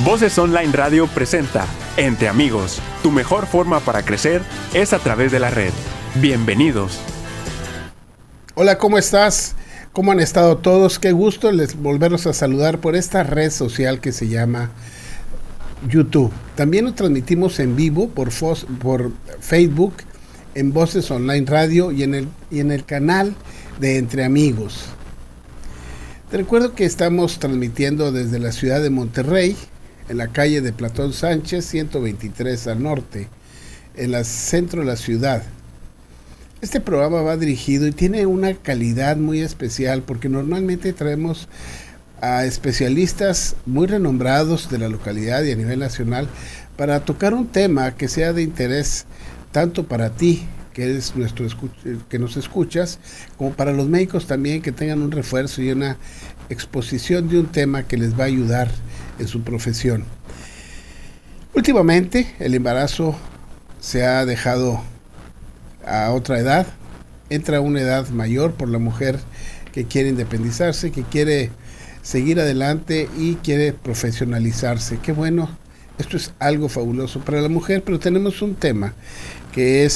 Voces Online Radio presenta Entre Amigos. Tu mejor forma para crecer es a través de la red. Bienvenidos. Hola, ¿cómo estás? ¿Cómo han estado todos? Qué gusto volverlos a saludar por esta red social que se llama YouTube. También lo transmitimos en vivo por Facebook, en Voces Online Radio y en el canal de Entre Amigos. Te recuerdo que estamos transmitiendo desde la ciudad de Monterrey, en la calle de Platón Sánchez, 123 al norte, en el centro de la ciudad. Este programa va dirigido y tiene una calidad muy especial porque normalmente traemos a especialistas muy renombrados de la localidad y a nivel nacional para tocar un tema que sea de interés tanto para ti, que eres que nos escuchas, como para los médicos también, que tengan un refuerzo y una exposición de un tema que les va a ayudar en su profesión. Últimamente el embarazo se ha dejado a otra edad, entra a una edad mayor por la mujer que quiere independizarse, que quiere seguir adelante y quiere profesionalizarse. Qué bueno, esto es algo fabuloso para la mujer, pero tenemos un tema que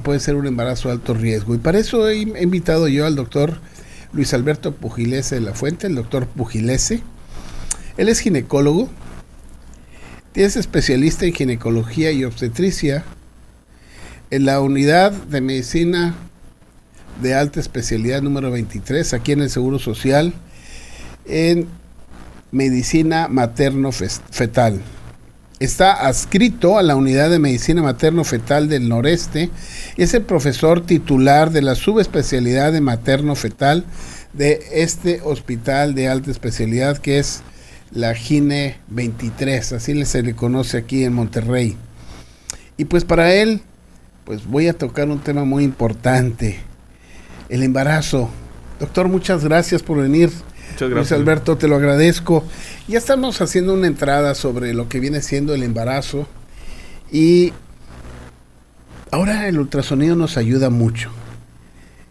puede ser un embarazo de alto riesgo, y para eso he invitado yo al doctor Luis Alberto Pujilese de la Fuente, el doctor Pujilese. Él es ginecólogo, es especialista en ginecología y obstetricia en la unidad de medicina de alta especialidad número 23, aquí en el Seguro Social, en medicina materno-fetal. Está adscrito a la unidad de medicina materno-fetal del noreste y es el profesor titular de la subespecialidad de materno-fetal de este hospital de alta especialidad, que es la Gine 23, así se le conoce aquí en Monterrey. Y pues para él, pues voy a tocar un tema muy importante, el embarazo. Doctor, muchas gracias por venir. Muchas gracias. Luis Alberto, te lo agradezco. Ya estamos haciendo una entrada sobre lo que viene siendo el embarazo, y ahora el ultrasonido nos ayuda mucho,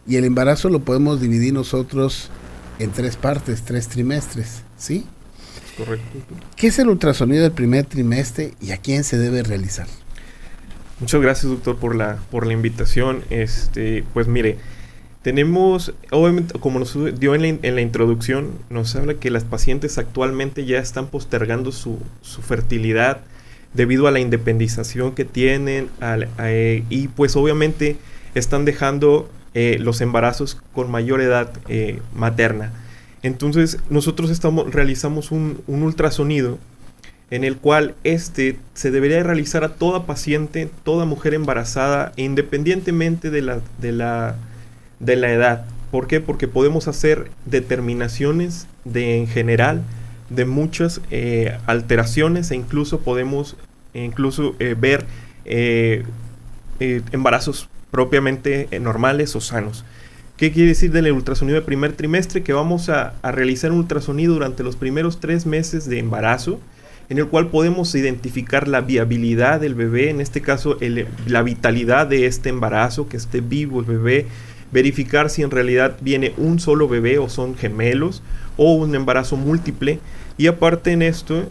y el embarazo lo podemos dividir nosotros en 3 partes, 3 trimestres, ¿sí? Correcto. ¿Qué es el ultrasonido del primer trimestre y a quién se debe realizar? Muchas gracias, doctor, por la invitación. Pues mire, tenemos, obviamente, como nos dio en la introducción, nos habla que las pacientes actualmente ya están postergando su fertilidad debido a la independización que tienen, y pues obviamente están dejando los embarazos con mayor edad materna. Entonces nosotros realizamos un ultrasonido en el cual se debería realizar a toda paciente, toda mujer embarazada, independientemente de la edad. ¿Por qué? Porque podemos hacer determinaciones en general de muchas alteraciones, e incluso podemos ver embarazos propiamente normales o sanos. ¿Qué quiere decir del ultrasonido de primer trimestre? Que vamos a realizar un ultrasonido durante los primeros 3 meses de embarazo, en el cual podemos identificar la viabilidad del bebé, en este caso la vitalidad de este embarazo, que esté vivo el bebé, verificar si en realidad viene un solo bebé o son gemelos o un embarazo múltiple. Y aparte en esto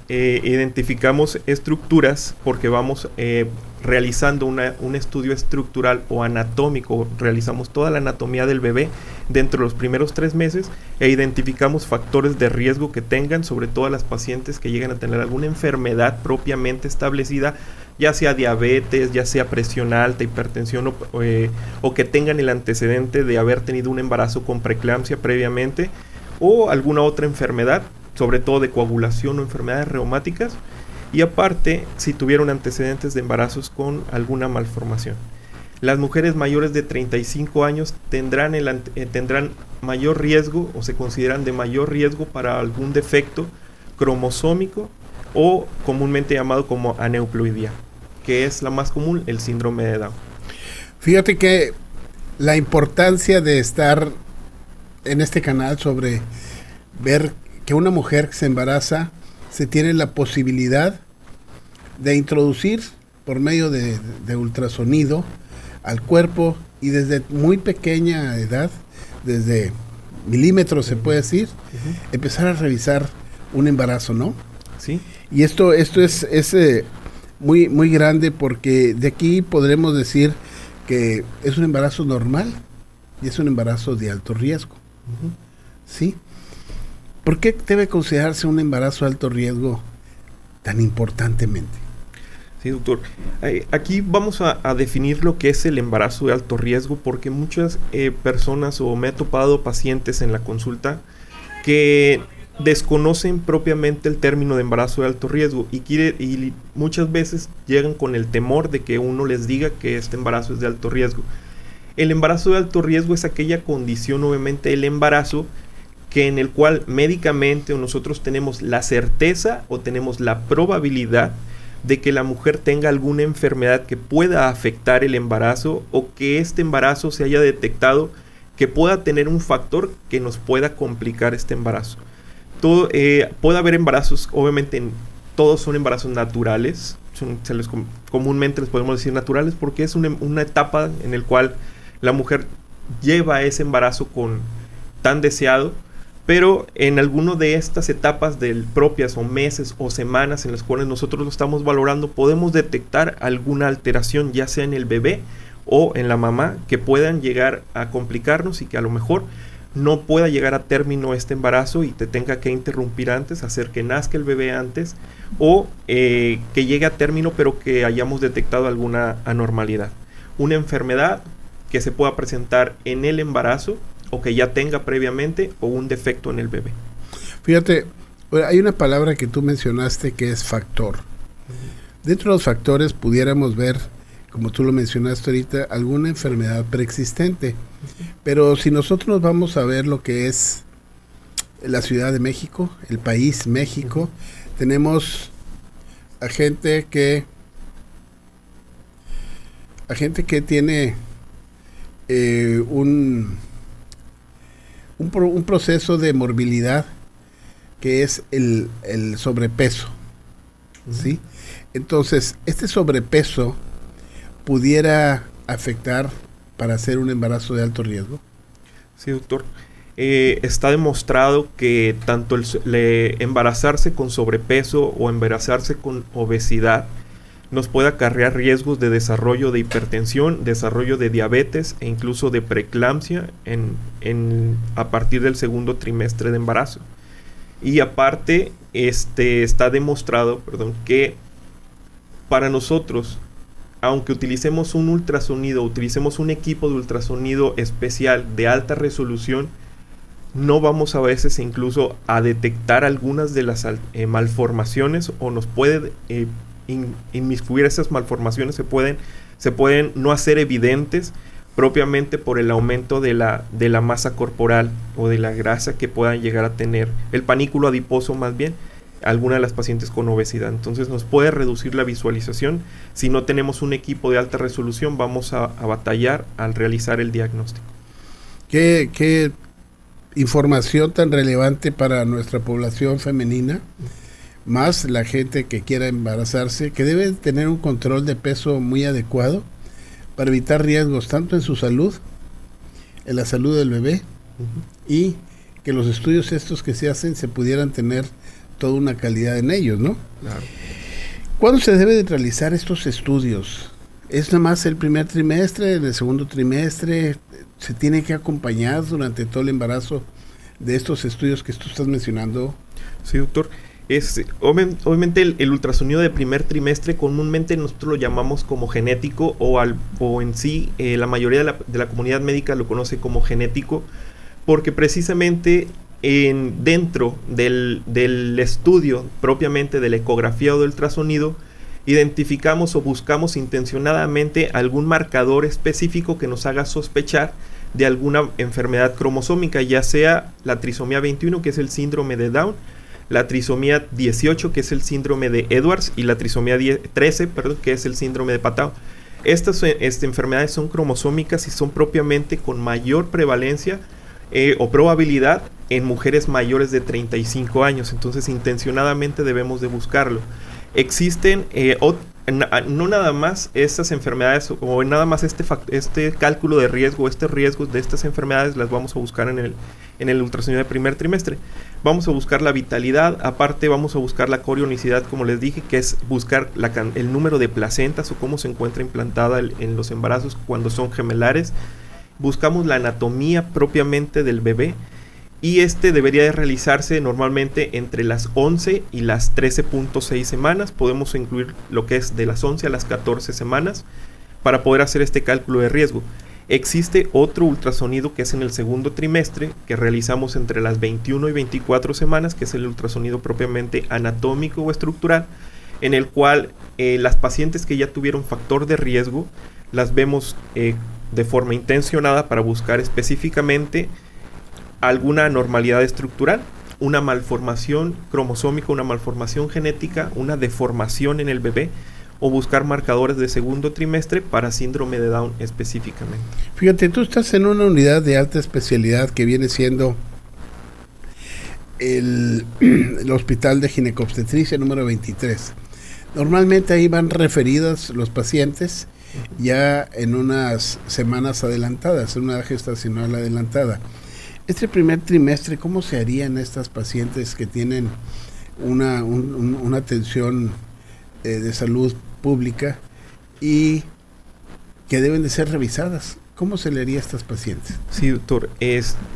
identificamos estructuras, porque vamos realizando un estudio estructural o anatómico. Realizamos toda la anatomía del bebé dentro de los primeros 3 meses e identificamos factores de riesgo que tengan, sobre todo las pacientes que llegan a tener alguna enfermedad propiamente establecida, ya sea diabetes, ya sea presión alta, hipertensión o que tengan el antecedente de haber tenido un embarazo con preeclampsia previamente o alguna otra enfermedad, sobre todo de coagulación o enfermedades reumáticas, y aparte si tuvieron antecedentes de embarazos con alguna malformación. Las mujeres mayores de 35 años tendrán mayor riesgo, o se consideran de mayor riesgo para algún defecto cromosómico o comúnmente llamado como aneuploidía, que es la más común, el síndrome de Down. Fíjate que la importancia de estar en este canal sobre ver que una mujer que se embaraza se tiene la posibilidad de introducir por medio de ultrasonido al cuerpo, y desde muy pequeña edad, desde milímetros se puede decir, empezar a revisar un embarazo, ¿no? ¿sí? Y esto es muy, muy grande, porque de aquí podremos decir que es un embarazo normal y es un embarazo de alto riesgo. Uh-huh. ¿Sí? ¿Por qué debe considerarse un embarazo de alto riesgo tan importantemente? Sí, doctor. Aquí vamos a definir lo que es el embarazo de alto riesgo, porque muchas personas, o me he topado pacientes en la consulta que desconocen propiamente el término de embarazo de alto riesgo y muchas veces llegan con el temor de que uno les diga que este embarazo es de alto riesgo. El embarazo de alto riesgo es aquella condición, obviamente, el embarazo que en el cual médicamente nosotros tenemos la certeza o tenemos la probabilidad de que la mujer tenga alguna enfermedad que pueda afectar el embarazo, o que este embarazo se haya detectado que pueda tener un factor que nos pueda complicar este embarazo. Puede haber embarazos, obviamente todos son embarazos naturales, comúnmente les podemos decir naturales porque es una etapa en la cual la mujer lleva ese embarazo tan deseado, pero en alguna de estas etapas propias o meses o semanas en las cuales nosotros lo estamos valorando, podemos detectar alguna alteración, ya sea en el bebé o en la mamá, que puedan llegar a complicarnos y que a lo mejor no pueda llegar a término este embarazo y te tenga que interrumpir antes, hacer que nazca el bebé antes, o que llegue a término pero que hayamos detectado alguna anormalidad. Una enfermedad que se pueda presentar en el embarazo o que ya tenga previamente, o un defecto en el bebé. Fíjate, hay una palabra que tú mencionaste que es factor. Dentro de los factores pudiéramos ver, como tú lo mencionaste ahorita, alguna enfermedad preexistente. Pero si nosotros nos vamos a ver lo que es la Ciudad de México, el país México, tenemos a gente que tiene un proceso de morbilidad que es el sobrepeso, ¿sí? Entonces, este sobrepeso pudiera afectar para hacer un embarazo de alto riesgo. Sí, doctor. Está demostrado que tanto embarazarse con sobrepeso o embarazarse con obesidad nos puede acarrear riesgos de desarrollo de hipertensión, desarrollo de diabetes e incluso de preeclampsia a partir del segundo trimestre de embarazo. Y aparte, está demostrado, que para nosotros, aunque utilicemos un ultrasonido, utilicemos un equipo de ultrasonido especial de alta resolución, no vamos a veces incluso a detectar algunas de las malformaciones, o nos puede inmiscuir esas malformaciones, se pueden no hacer evidentes propiamente por el aumento de la masa corporal o de la grasa que puedan llegar a tener, el panículo adiposo más bien, alguna de las pacientes con obesidad. Entonces nos puede reducir la visualización. Si no tenemos un equipo de alta resolución, vamos a batallar al realizar el diagnóstico. ¿Qué información tan relevante para nuestra población femenina? Más la gente que quiera embarazarse, que debe tener un control de peso muy adecuado para evitar riesgos tanto en su salud, en la salud del bebé, y que los estudios estos que se hacen se pudieran tener toda una calidad en ellos, ¿no? Claro. ¿Cuándo se debe de realizar estos estudios? ¿Es nada más el primer trimestre, en el segundo trimestre? ¿Se tiene que acompañar durante todo el embarazo de estos estudios que tú estás mencionando? Sí, doctor. Obviamente el ultrasonido de primer trimestre comúnmente nosotros lo llamamos como genético, o en sí la mayoría de la comunidad médica lo conoce como genético, porque precisamente dentro del estudio propiamente de la ecografía o del ultrasonido identificamos o buscamos intencionadamente algún marcador específico que nos haga sospechar de alguna enfermedad cromosómica, ya sea la trisomía 21, que es el síndrome de Down, la trisomía 18, que es el síndrome de Edwards, y la trisomía 13, que es el síndrome de Patau. Estas enfermedades son cromosómicas y son propiamente con mayor prevalencia o probabilidad en mujeres mayores de 35 años. Entonces, intencionadamente debemos de buscarlo. Existen no nada más estas enfermedades o nada más este cálculo de riesgo, estos riesgos de estas enfermedades las vamos a buscar en el ultrasonido de primer trimestre. Vamos a buscar la vitalidad, aparte vamos a buscar la corionicidad, como les dije, que es buscar el número de placentas o cómo se encuentra implantada en los embarazos cuando son gemelares. Buscamos la anatomía propiamente del bebé. Y debería de realizarse normalmente entre las 11 y las 13.6 semanas. Podemos incluir lo que es de las 11 a las 14 semanas para poder hacer este cálculo de riesgo. Existe otro ultrasonido que es en el segundo trimestre, que realizamos entre las 21 y 24 semanas, que es el ultrasonido propiamente anatómico o estructural, en el cual las pacientes que ya tuvieron factor de riesgo las vemos de forma intencionada para buscar específicamente alguna anormalidad estructural, una malformación cromosómica, una malformación genética, una deformación en el bebé, o buscar marcadores de segundo trimestre para síndrome de Down específicamente. Fíjate, tú estás en una unidad de alta especialidad que viene siendo el Hospital de Ginecobstetricia número 23. Normalmente ahí van referidos los pacientes ya en unas semanas adelantadas, en una edad gestacional adelantada. Este primer trimestre, ¿cómo se harían estas pacientes que tienen una atención de salud pública y que deben de ser revisadas? ¿Cómo se le haría a estas pacientes? Sí, doctor.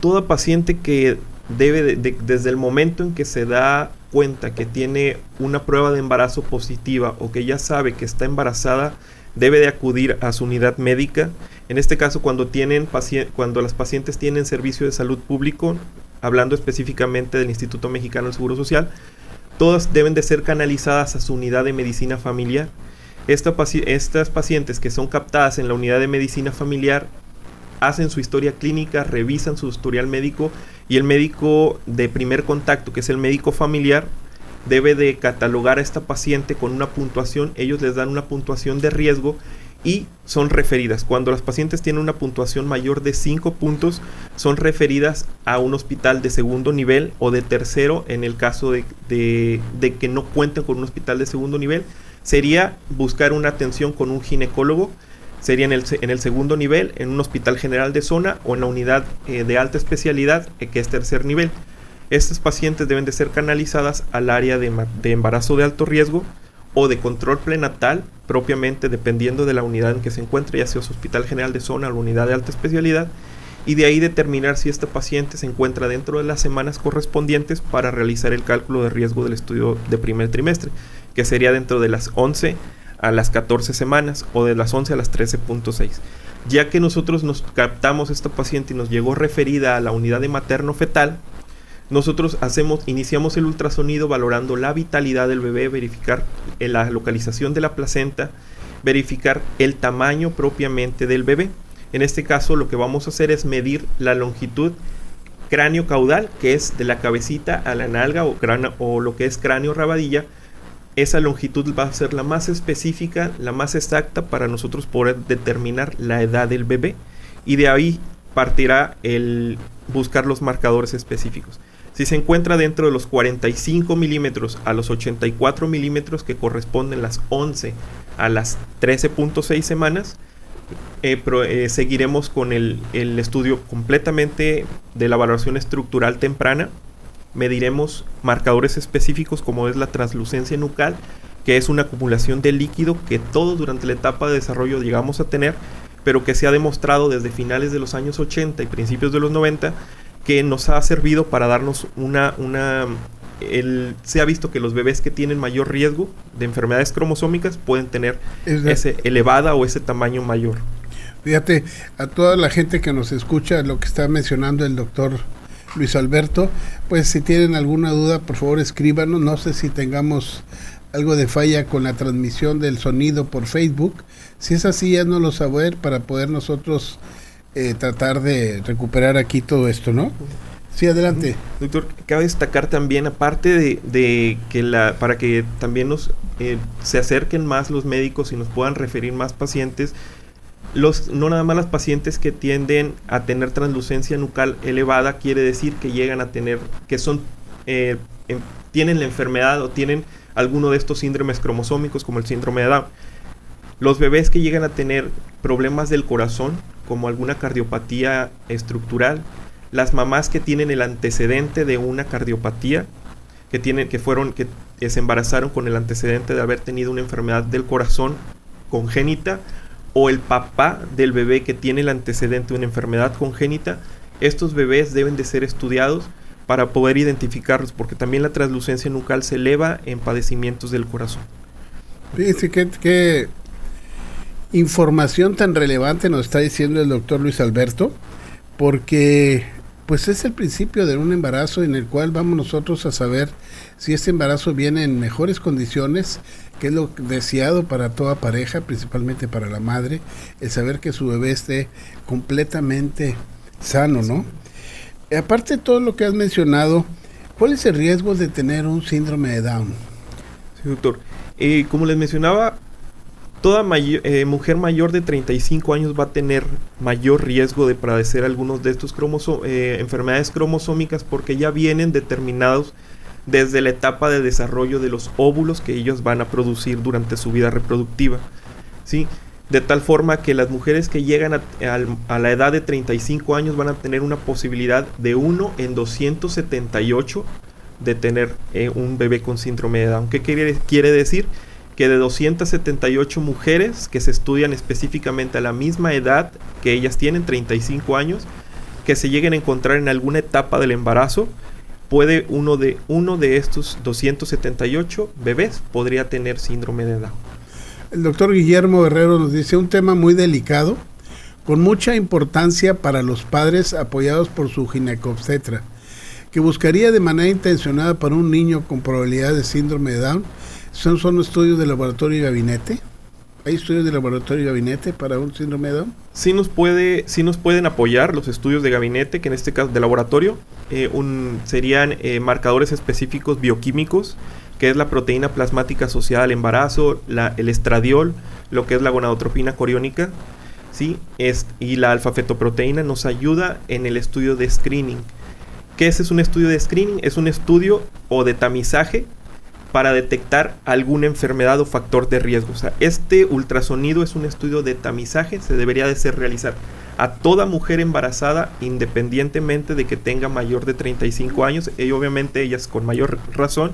Toda paciente que debe desde el momento en que se da cuenta que tiene una prueba de embarazo positiva o que ya sabe que está embarazada, debe de acudir a su unidad médica. En este caso, cuando las pacientes tienen servicio de salud público, hablando específicamente del Instituto Mexicano del Seguro Social, todas deben de ser canalizadas a su unidad de medicina familiar. Estas pacientes que son captadas en la unidad de medicina familiar hacen su historia clínica, revisan su historial médico, y el médico de primer contacto, que es el médico familiar, debe de catalogar a esta paciente con una puntuación. Ellos les dan una puntuación de riesgo y son referidas. Cuando las pacientes tienen una puntuación mayor de 5 puntos, son referidas a un hospital de segundo nivel o de tercero. En el caso de que no cuenten con un hospital de segundo nivel, sería buscar una atención con un ginecólogo. Sería en el segundo nivel, en un hospital general de zona o en la unidad de alta especialidad, que es tercer nivel. Estas pacientes deben de ser canalizadas al área de embarazo de alto riesgo o de control prenatal, propiamente dependiendo de la unidad en que se encuentre, ya sea su hospital general de zona o la unidad de alta especialidad, y de ahí determinar si esta paciente se encuentra dentro de las semanas correspondientes para realizar el cálculo de riesgo del estudio de primer trimestre, que sería dentro de las 11 a las 14 semanas o de las 11 a las 13.6. Ya que nosotros nos captamos esta paciente y nos llegó referida a la unidad de materno-fetal, nosotros iniciamos el ultrasonido valorando la vitalidad del bebé, verificar la localización de la placenta, verificar el tamaño propiamente del bebé. En este caso lo que vamos a hacer es medir la longitud cráneo-caudal, que es de la cabecita a la nalga o lo que es cráneo-rabadilla. Esa longitud va a ser la más específica, la más exacta para nosotros poder determinar la edad del bebé, y de ahí partirá el buscar los marcadores específicos. Si se encuentra dentro de los 45 milímetros a los 84 milímetros, que corresponden las 11 a las 13.6 semanas, seguiremos con el estudio completamente de la valoración estructural temprana. Mediremos marcadores específicos como es la translucencia nucal, que es una acumulación de líquido que todos durante la etapa de desarrollo llegamos a tener, pero que se ha demostrado desde finales de los años 80 y principios de los 90 que nos ha servido para darnos se ha visto que los bebés que tienen mayor riesgo de enfermedades cromosómicas pueden tener ese elevada o ese tamaño mayor. Fíjate, a toda la gente que nos escucha, lo que está mencionando el doctor Luis Alberto, pues si tienen alguna duda, por favor escríbanos. No sé si tengamos algo de falla con la transmisión del sonido por Facebook. Si es así, ya nos lo saber para poder nosotros tratar de recuperar aquí todo esto, ¿no? Sí, adelante. Doctor, cabe destacar también, aparte de que para que también se acerquen más los médicos y nos puedan referir más pacientes, no nada más las pacientes que tienden a tener translucencia nucal elevada quiere decir que llegan a tener, que tienen la enfermedad o tienen alguno de estos síndromes cromosómicos como el síndrome de Down. Los bebés que llegan a tener problemas del corazón, como alguna cardiopatía estructural, las mamás que tienen el antecedente de una cardiopatía, que se embarazaron con el antecedente de haber tenido una enfermedad del corazón congénita, o el papá del bebé que tiene el antecedente de una enfermedad congénita, estos bebés deben de ser estudiados para poder identificarlos, porque también la translucencia nucal se eleva en padecimientos del corazón. Fíjense qué información tan relevante nos está diciendo el doctor Luis Alberto, porque pues es el principio de un embarazo en el cual vamos nosotros a saber si este embarazo viene en mejores condiciones, que es lo deseado para toda pareja, principalmente para la madre, el saber que su bebé esté completamente sano, ¿no? Aparte de todo lo que has mencionado, ¿cuál es el riesgo de tener un síndrome de Down? Sí, doctor. Como les mencionaba, toda mujer mayor de 35 años va a tener mayor riesgo de padecer algunos de estos enfermedades cromosómicas, porque ya vienen determinados desde la etapa de desarrollo de los óvulos que ellos van a producir durante su vida reproductiva, ¿sí? De tal forma que las mujeres que llegan a la edad de 35 años van a tener una posibilidad de 1 en 278 de tener un bebé con síndrome de Down. ¿Qué quiere decir? Que de 278 mujeres que se estudian específicamente a la misma edad que ellas tienen, 35 años, que se lleguen a encontrar en alguna etapa del embarazo, puede uno de estos 278 bebés podría tener síndrome de Down. El doctor Guillermo Guerrero nos dice un tema muy delicado, con mucha importancia para los padres apoyados por su ginecobstetra, que buscaría de manera intencionada para un niño con probabilidad de síndrome de Down. ¿Son estudios de laboratorio y gabinete? ¿Hay estudios de laboratorio y gabinete para un síndrome de Down? Sí nos pueden apoyar los estudios de gabinete, que en este caso de laboratorio serían marcadores específicos bioquímicos, que es la proteína plasmática asociada al embarazo, el estradiol, lo que es la gonadotropina coriónica, ¿sí? Y la alfa-fetoproteína nos ayuda en el estudio de screening. ¿Qué es un estudio de screening? Es un estudio o de tamizaje para detectar alguna enfermedad o factor de riesgo. O sea, este ultrasonido es un estudio de tamizaje, se debería de realizar a toda mujer embarazada, independientemente de que tenga mayor de 35 años, y obviamente ellas con mayor razón,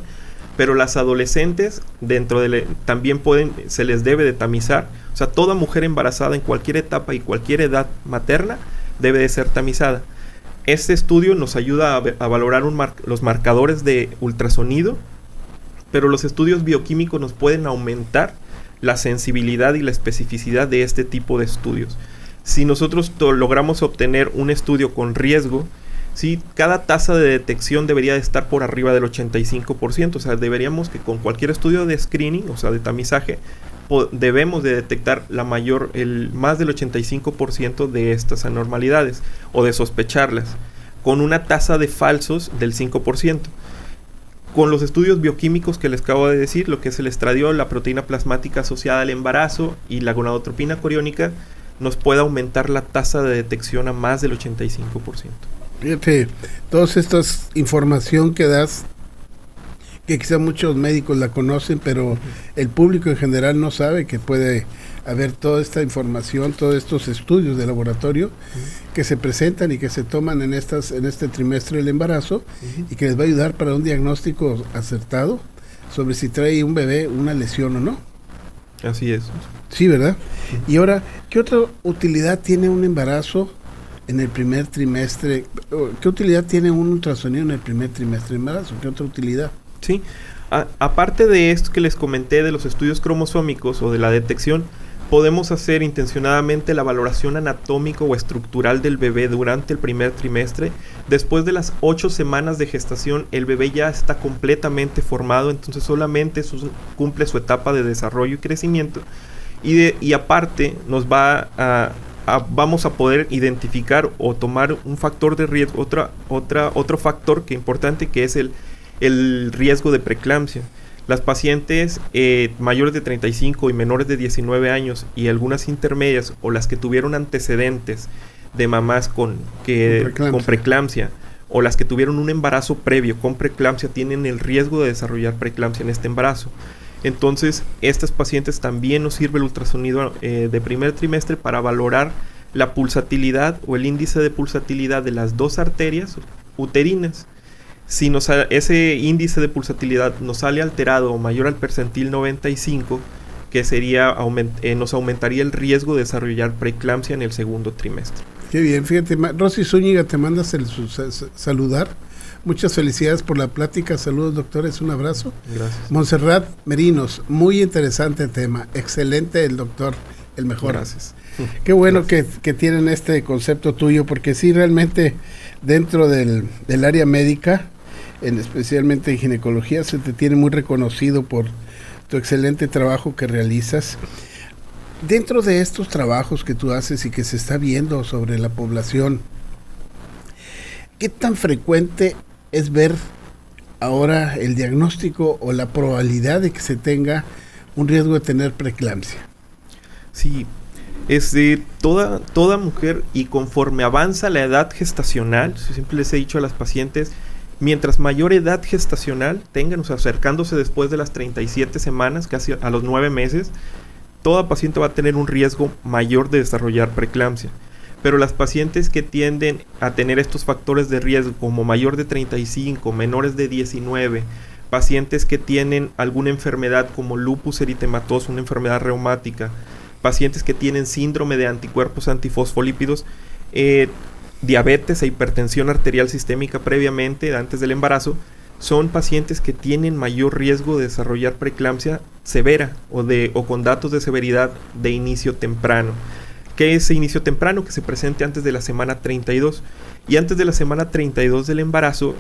pero las adolescentes también se les debe de tamizar. O sea, toda mujer embarazada en cualquier etapa y cualquier edad materna debe de ser tamizada. Este estudio nos ayuda a valorar los marcadores de ultrasonido, pero los estudios bioquímicos nos pueden aumentar la sensibilidad y la especificidad de este tipo de estudios. Si nosotros logramos obtener un estudio con riesgo, ¿sí? Cada tasa de detección debería de estar por arriba del 85%. O sea, deberíamos que con cualquier estudio de screening, o sea, de tamizaje, debemos de detectar más del 85% de estas anormalidades o de sospecharlas, con una tasa de falsos del 5%. Con los estudios bioquímicos que les acabo de decir, lo que es el estradiol, la proteína plasmática asociada al embarazo y la gonadotropina coriónica, nos puede aumentar la tasa de detección a más del 85%. Fíjate, toda esta información que das, que quizá muchos médicos la conocen, pero el público en general no sabe que puede haber toda esta información, todos estos estudios de laboratorio que se presentan y que se toman en este trimestre del embarazo y que les va a ayudar para un diagnóstico acertado sobre si trae un bebé una lesión o no. Así es. Sí, ¿verdad? Y ahora, ¿qué otra utilidad tiene un embarazo en el primer trimestre? ¿Qué utilidad tiene un ultrasonido en el primer trimestre de embarazo? ¿Qué otra utilidad? Sí, aparte de esto que les comenté de los estudios cromosómicos o de la detección, podemos hacer intencionadamente la valoración anatómica o estructural del bebé durante el primer trimestre. Después de las 8 semanas de gestación, el bebé ya está completamente formado, entonces solamente cumple su etapa de desarrollo y crecimiento. Y aparte vamos a poder identificar o tomar un factor de riesgo, otro factor que importante, que es el riesgo de preeclampsia. Las pacientes mayores de 35 y menores de 19 años y algunas intermedias, o las que tuvieron antecedentes de mamás con preeclampsia o las que tuvieron un embarazo previo con preeclampsia tienen el riesgo de desarrollar preeclampsia en este embarazo. Entonces, estas pacientes también nos sirve el ultrasonido de primer trimestre para valorar la pulsatilidad o el índice de pulsatilidad de las dos arterias uterinas. Si ese índice de pulsatilidad nos sale alterado o mayor al percentil 95, que sería nos aumentaría el riesgo de desarrollar preeclampsia en el segundo trimestre. Qué bien, fíjate, Rosy Zúñiga te manda saludar. Muchas felicidades por la plática. Saludos, doctores, un abrazo. Gracias. Montserrat Merinos, muy interesante tema. Excelente el doctor, el mejor. Gracias. Qué bueno que tienen este concepto tuyo, porque sí, realmente dentro del área médica, especialmente en ginecología, se te tiene muy reconocido por tu excelente trabajo que realizas. Dentro de estos trabajos que tú haces y que se está viendo sobre la población, ¿qué tan frecuente es ver ahora el diagnóstico o la probabilidad de que se tenga un riesgo de tener preeclampsia? Sí, toda mujer, y conforme avanza la edad gestacional, siempre les he dicho a las pacientes, mientras mayor edad gestacional tengan, o sea, acercándose después de las 37 semanas, casi a los 9 meses, toda paciente va a tener un riesgo mayor de desarrollar preeclampsia. Pero las pacientes que tienden a tener estos factores de riesgo como mayor de 35, menores de 19, pacientes que tienen alguna enfermedad como lupus eritematoso, una enfermedad reumática, pacientes que tienen síndrome de anticuerpos antifosfolípidos, diabetes e hipertensión arterial sistémica previamente, antes del embarazo, son pacientes que tienen mayor riesgo de desarrollar preeclampsia severa o con datos de severidad de inicio temprano. ¿Qué es inicio temprano? Que se presente antes de la semana 32. Y antes de la semana 32 del embarazo,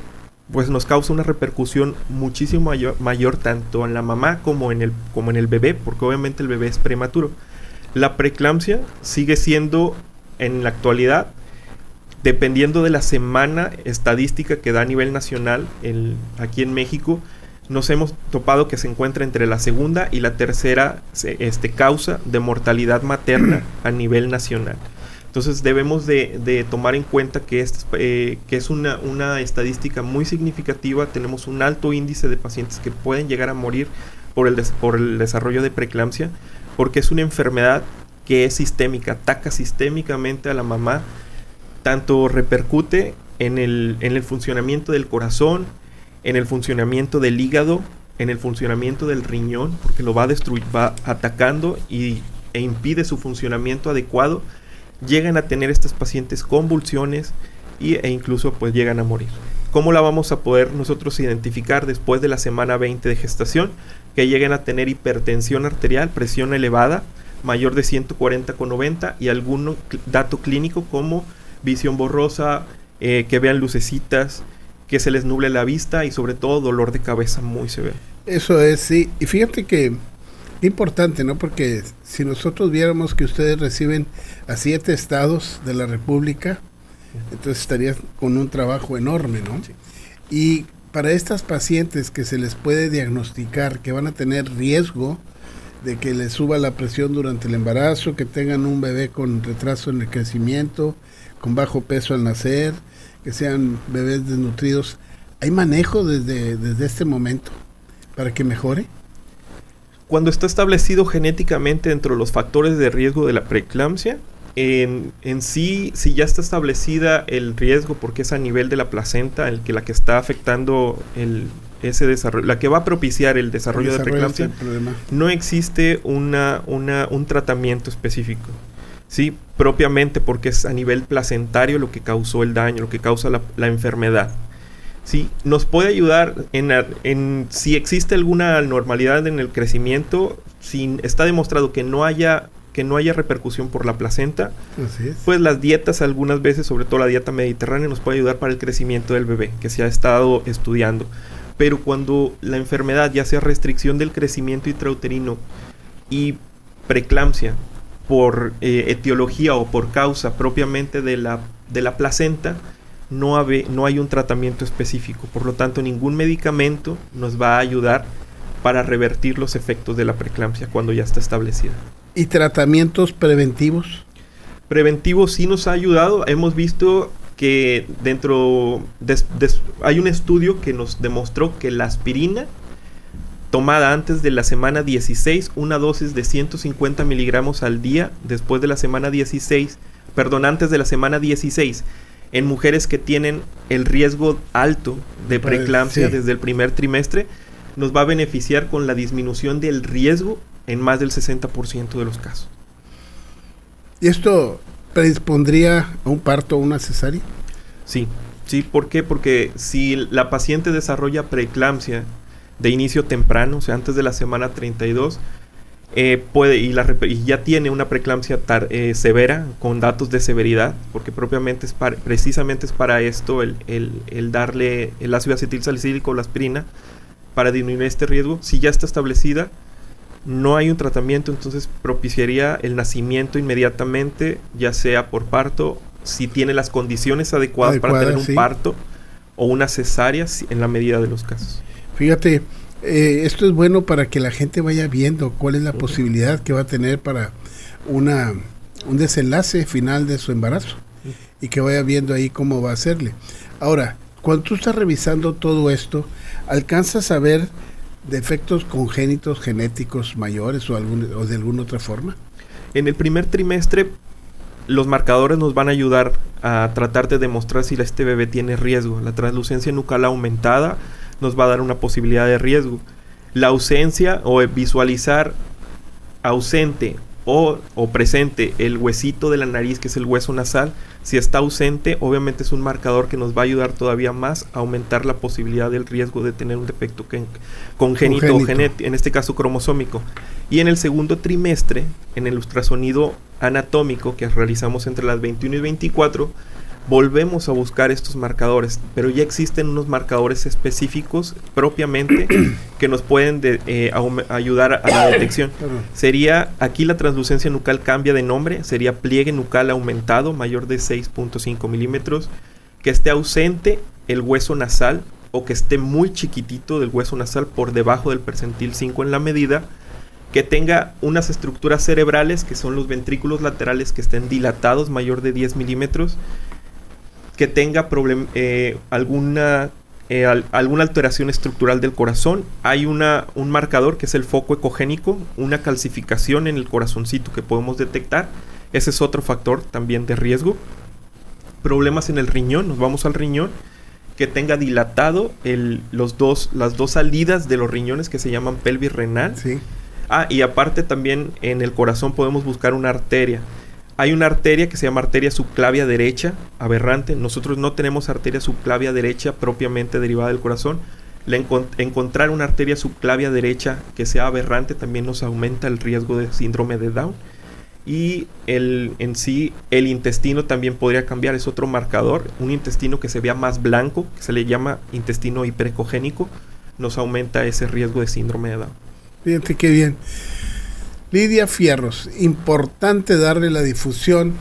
pues nos causa una repercusión muchísimo mayor tanto en la mamá como en el bebé, porque obviamente el bebé es prematuro. La preeclampsia sigue siendo, en la actualidad, dependiendo de la semana estadística que da a nivel nacional, aquí en México, nos hemos topado que se encuentra entre la segunda y la tercera causa de mortalidad materna a nivel nacional. Entonces debemos de tomar en cuenta que es una estadística muy significativa. Tenemos un alto índice de pacientes que pueden llegar a morir por el desarrollo de preeclampsia, porque es una enfermedad que es sistémica, ataca sistémicamente a la mamá, tanto repercute en el funcionamiento del corazón, en el funcionamiento del hígado, en el funcionamiento del riñón, porque lo va atacando e impide su funcionamiento adecuado. Llegan a tener estas pacientes convulsiones e incluso pues llegan a morir. ¿Cómo la vamos a poder nosotros identificar después de la semana 20 de gestación? Que lleguen a tener hipertensión arterial, presión elevada, mayor de 140/90 y algún dato clínico como visión borrosa, que vean lucecitas, que se les nuble la vista y sobre todo dolor de cabeza muy severo. Eso es, sí. Y fíjate que importante, ¿no? Porque si nosotros viéramos que ustedes reciben a 7 estados de la República, entonces estarían con un trabajo enorme, ¿no? Sí. Y para estas pacientes que se les puede diagnosticar que van a tener riesgo de que les suba la presión durante el embarazo, que tengan un bebé con retraso en el crecimiento, con bajo peso al nacer, que sean bebés desnutridos, ¿hay manejo desde este momento para que mejore? Cuando está establecido genéticamente dentro de los factores de riesgo de la preeclampsia, en sí, si ya está establecida el riesgo porque es a nivel de la placenta, la que está afectando ese desarrollo, la que va a propiciar el desarrollo de preeclampsia, no existe un tratamiento específico. Sí, propiamente porque es a nivel placentario lo que causó el daño, lo que causa la enfermedad. Sí, nos puede ayudar si existe alguna anormalidad en el crecimiento, si está demostrado que no haya repercusión por la placenta. Así es. Pues las dietas algunas veces, sobre todo la dieta mediterránea, nos puede ayudar para el crecimiento del bebé, que se ha estado estudiando. Pero cuando la enfermedad, ya sea restricción del crecimiento intrauterino y preeclampsia, por etiología o por causa propiamente de la placenta, no hay un tratamiento específico. Por lo tanto, ningún medicamento nos va a ayudar para revertir los efectos de la preeclampsia cuando ya está establecida. ¿Y tratamientos preventivos? Preventivos sí nos ha ayudado. Hemos visto que hay un estudio que nos demostró que la aspirina tomada antes de la semana 16, una dosis de 150 miligramos al día, después de la semana 16, antes de la semana 16, en mujeres que tienen el riesgo alto de preeclampsia desde el primer trimestre, nos va a beneficiar con la disminución del riesgo en más del 60% de los casos. ¿Y esto predispondría a un parto o una cesárea? Sí, ¿por qué? Porque si la paciente desarrolla preeclampsia de inicio temprano, o sea, antes de la semana 32, y ya tiene una preeclampsia severa, con datos de severidad, porque propiamente precisamente es para esto el darle el ácido acetilsalicílico o la aspirina para disminuir este riesgo. Si ya está establecida, no hay un tratamiento, entonces propiciaría el nacimiento inmediatamente, ya sea por parto, si tiene las condiciones adecuadas para tener un parto, o una cesárea en la medida de los casos. Fíjate, esto es bueno para que la gente vaya viendo cuál es la posibilidad que va a tener para un desenlace final de su embarazo, y que vaya viendo ahí cómo va a hacerle. Ahora, cuando tú estás revisando todo esto, ¿alcanzas a ver defectos congénitos genéticos mayores o de alguna otra forma? En el primer trimestre, los marcadores nos van a ayudar a tratar de demostrar si este bebé tiene riesgo. La translucencia nucal aumentada nos va a dar una posibilidad de riesgo. La ausencia o visualizar ausente o presente el huesito de la nariz, que es el hueso nasal, si está ausente, obviamente es un marcador que nos va a ayudar todavía más a aumentar la posibilidad del riesgo de tener un defecto congénito o genético, en este caso cromosómico. Y en el segundo trimestre, en el ultrasonido anatómico que realizamos entre las 21 y 24, volvemos a buscar estos marcadores, pero ya existen unos marcadores específicos propiamente que nos pueden ayudar a la detección. Sería, aquí la translucencia nucal cambia de nombre, sería pliegue nucal aumentado mayor de 6.5 milímetros, que esté ausente el hueso nasal o que esté muy chiquitito del hueso nasal por debajo del percentil 5 en la medida, que tenga unas estructuras cerebrales que son los ventrículos laterales que estén dilatados mayor de 10 milímetros, que tenga alguna alteración estructural del corazón. Hay un marcador que es el foco ecogénico, una calcificación en el corazoncito que podemos detectar. Ese es otro factor también de riesgo. Problemas en el riñón, nos vamos al riñón, que tenga dilatado las dos salidas de los riñones que se llaman pelvis renal. Sí. Y aparte también en el corazón podemos buscar una arteria. Hay una arteria que se llama arteria subclavia derecha, aberrante. Nosotros no tenemos arteria subclavia derecha propiamente derivada del corazón. Encontrar una arteria subclavia derecha que sea aberrante también nos aumenta el riesgo de síndrome de Down. Y el intestino también podría cambiar, es otro marcador. Un intestino que se vea más blanco, que se le llama intestino hiperecogénico, nos aumenta ese riesgo de síndrome de Down. Fíjate qué bien. Lidia Fierros, importante darle la difusión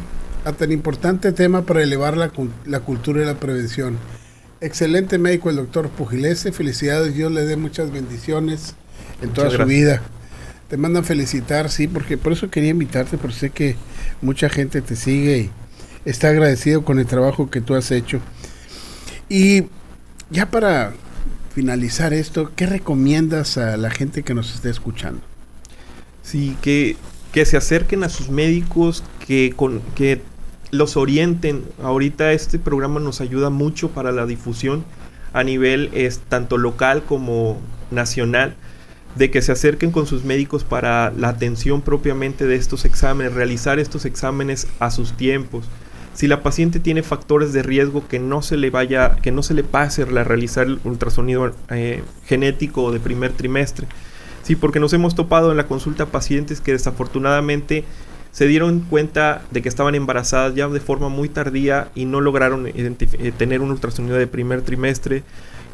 a tan importante tema para elevar la cultura de la prevención. Excelente médico el doctor Pujilese, felicidades, Dios le dé muchas bendiciones en toda su vida. Te mandan felicitar, sí, porque por eso quería invitarte, porque sé que mucha gente te sigue y está agradecido con el trabajo que tú has hecho. Y ya para finalizar esto, ¿qué recomiendas a la gente que nos esté escuchando? Sí, que se acerquen a sus médicos, que los orienten. Ahorita este programa nos ayuda mucho para la difusión a nivel tanto local como nacional, de que se acerquen con sus médicos para la atención propiamente de estos exámenes, realizar estos exámenes a sus tiempos. Si la paciente tiene factores de riesgo, que no se le pase a realizar el ultrasonido genético de primer trimestre. Sí, porque nos hemos topado en la consulta pacientes que desafortunadamente se dieron cuenta de que estaban embarazadas ya de forma muy tardía y no lograron tener un ultrasonido de primer trimestre,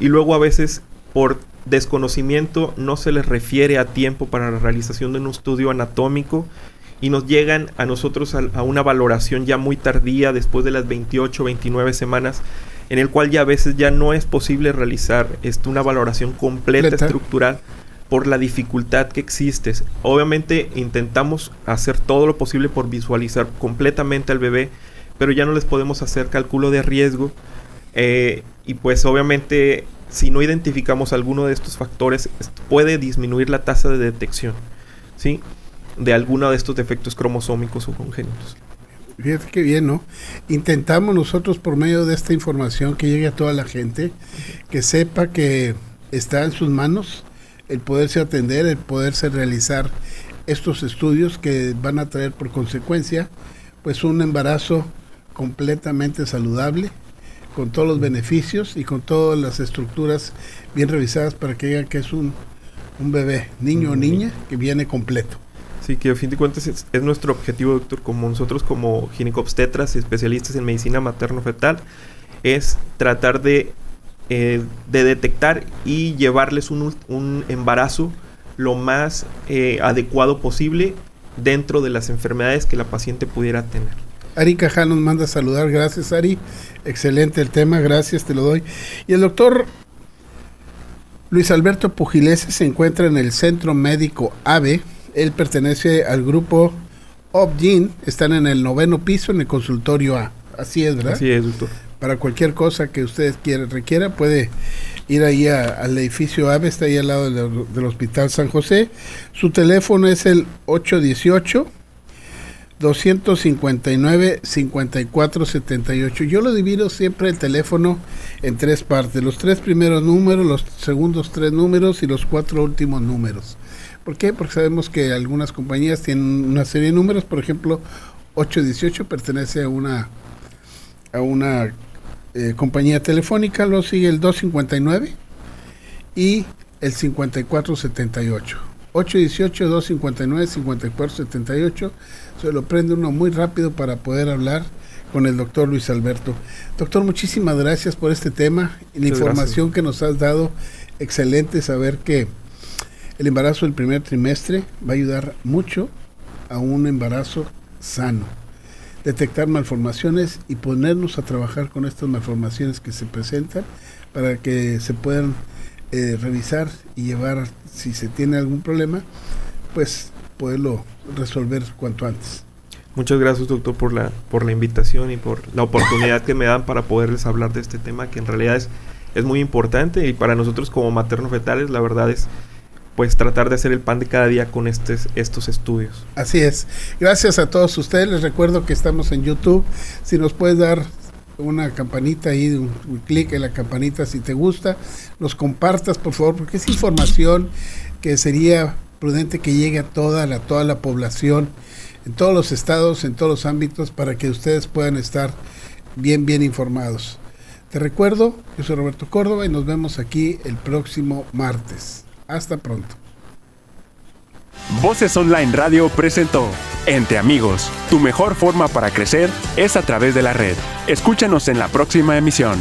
y luego a veces por desconocimiento no se les refiere a tiempo para la realización de un estudio anatómico y nos llegan a nosotros a una valoración ya muy tardía, después de las 28 29 semanas, en el cual ya a veces ya no es posible realizar una valoración completa estructural por la dificultad que existe. Obviamente intentamos hacer todo lo posible por visualizar completamente al bebé, pero ya no les podemos hacer cálculo de riesgo. Y pues obviamente si no identificamos alguno de estos factores, puede disminuir la tasa de detección, ¿sí?, de alguno de estos defectos cromosómicos o congénitos. Fíjate qué bien, ¿no? Intentamos nosotros, por medio de esta información, que llegue a toda la gente, que sepa que está en sus manos el poderse atender, el poderse realizar estos estudios que van a traer por consecuencia pues un embarazo completamente saludable, con todos los beneficios y con todas las estructuras bien revisadas para que digan que es un bebé, niño o niña, que viene completo. Sí, que a fin de cuentas es nuestro objetivo, doctor, como nosotros como ginecobstetras y especialistas en medicina materno-fetal, es tratar de detectar y llevarles un embarazo lo más adecuado posible dentro de las enfermedades que la paciente pudiera tener. Ari Cajal nos manda a saludar. Gracias, Ari. Excelente el tema, gracias, te lo doy. Y el doctor Luis Alberto Pujilese se encuentra en el Centro Médico AVE. Él pertenece al grupo Opgyn, están en el 9º piso en el consultorio A. Así es, ¿verdad? Así es, doctor. Para cualquier cosa que usted requiera, puede ir ahí al edificio AVE, está ahí al lado del Hospital San José. Su teléfono es el 818-259-5478. Yo lo divido siempre el teléfono en 3 partes. Los 3 primeros números, los segundos 3 números y los 4 últimos números. ¿Por qué? Porque sabemos que algunas compañías tienen una serie de números. Por ejemplo, 818 pertenece a una compañía telefónica. Luego sigue el 259 y el 5478. 818-259-5478. Se lo prende uno muy rápido para poder hablar con el doctor Luis Alberto. Doctor, muchísimas gracias por este tema y la información que nos has dado. Excelente saber que el embarazo del primer trimestre va a ayudar mucho a un embarazo sano. Detectar malformaciones y ponernos a trabajar con estas malformaciones que se presentan para que se puedan revisar y llevar, si se tiene algún problema, pues poderlo resolver cuanto antes. Muchas gracias, doctor, por la invitación y por la oportunidad que me dan para poderles hablar de este tema, que en realidad es muy importante, y para nosotros como materno-fetales la verdad es pues tratar de hacer el pan de cada día con estos estudios. Así es. Gracias a todos ustedes. Les recuerdo que estamos en YouTube. Si nos puedes dar una campanita ahí, un clic en la campanita si te gusta, nos compartas por favor, porque es información que sería prudente que llegue a toda la población, en todos los estados, en todos los ámbitos, para que ustedes puedan estar bien informados. Te recuerdo, yo soy Roberto Córdoba y nos vemos aquí el próximo martes. Hasta pronto. Voces Online Radio presentó Entre Amigos. Tu mejor forma para crecer es a través de la red. Escúchanos en la próxima emisión.